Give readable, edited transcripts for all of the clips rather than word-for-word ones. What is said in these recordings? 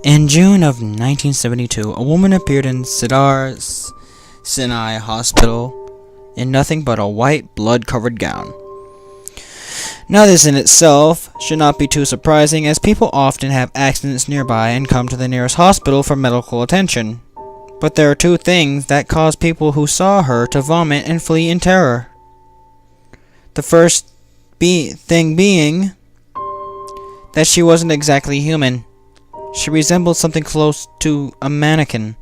In June of 1972, a woman appeared in Cedar Sinai Hospital in nothing but a white, blood-covered gown. Now this in itself should not be too surprising, as people often have accidents nearby and come to the nearest hospital for medical attention. But there are two things that caused people who saw her to vomit and flee in terror. The first thing being that she wasn't exactly human. She resembled something close to a mannequin.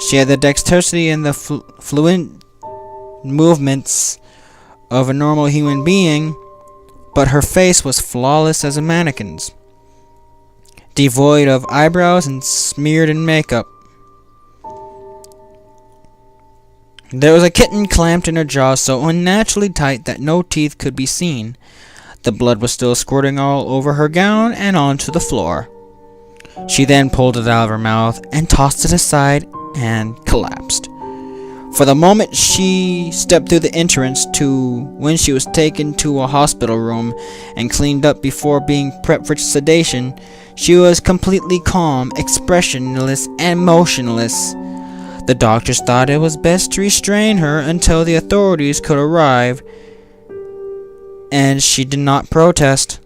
She had the dexterity and the fluent movements of a normal human being, but her face was flawless as a mannequin's, devoid of eyebrows and smeared in makeup. There was a kitten clamped in her jaw so unnaturally tight that no teeth could be seen. The blood was still squirting all over her gown and onto the floor. She then pulled it out of her mouth and tossed it aside and collapsed. For the moment she stepped through the entrance to when she was taken to a hospital room and cleaned up before being prepped for sedation, she was completely calm, expressionless, and motionless. The doctors thought it was best to restrain her until the authorities could arrive, and she did not protest.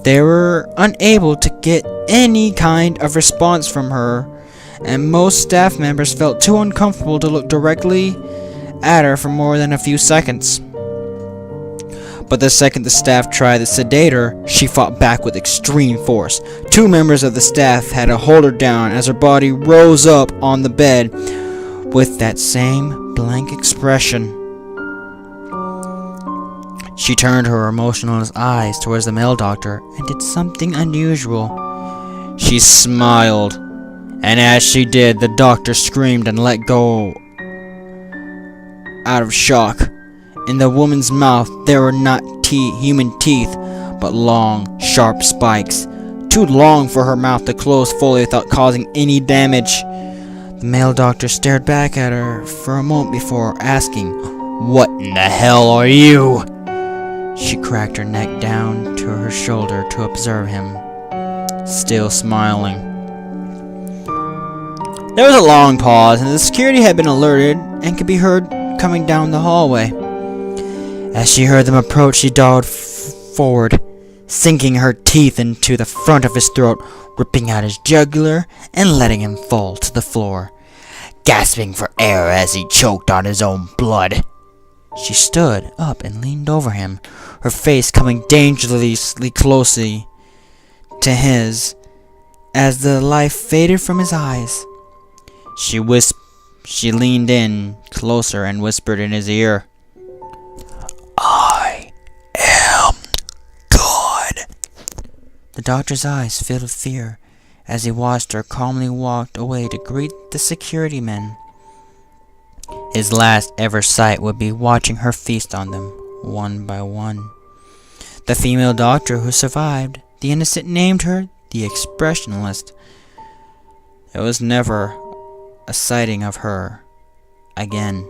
They were unable to get any kind of response from her, and most staff members felt too uncomfortable to look directly at her for more than a few seconds. But the second the staff tried to sedate her, she fought back with extreme force. Two members of the staff had to hold her down as her body rose up on the bed with that same blank expression. She turned her emotionless eyes towards the male doctor and did something unusual. She smiled, and as she did, the doctor screamed and let go out of shock. In the woman's mouth, there were not human teeth, but long, sharp spikes, too long for her mouth to close fully without causing any damage. The male doctor stared back at her for a moment before asking, "What in the hell are you?" She cracked her neck down to her shoulder to observe him, still smiling. There was a long pause, and the security had been alerted and could be heard coming down the hallway. As she heard them approach, she dawdled forward, sinking her teeth into the front of his throat, ripping out his jugular and letting him fall to the floor, gasping for air as he choked on his own blood. She stood up and leaned over him, her face coming dangerously closely to his as the life faded from his eyes. She leaned in closer and whispered in his ear, "I am God." The doctor's eyes filled with fear as he watched her calmly walk away to greet the security men. His last ever sight would be watching her feast on them, one by one. The female doctor who survived, the innocent named her the expressionless. There was never a sighting of her again.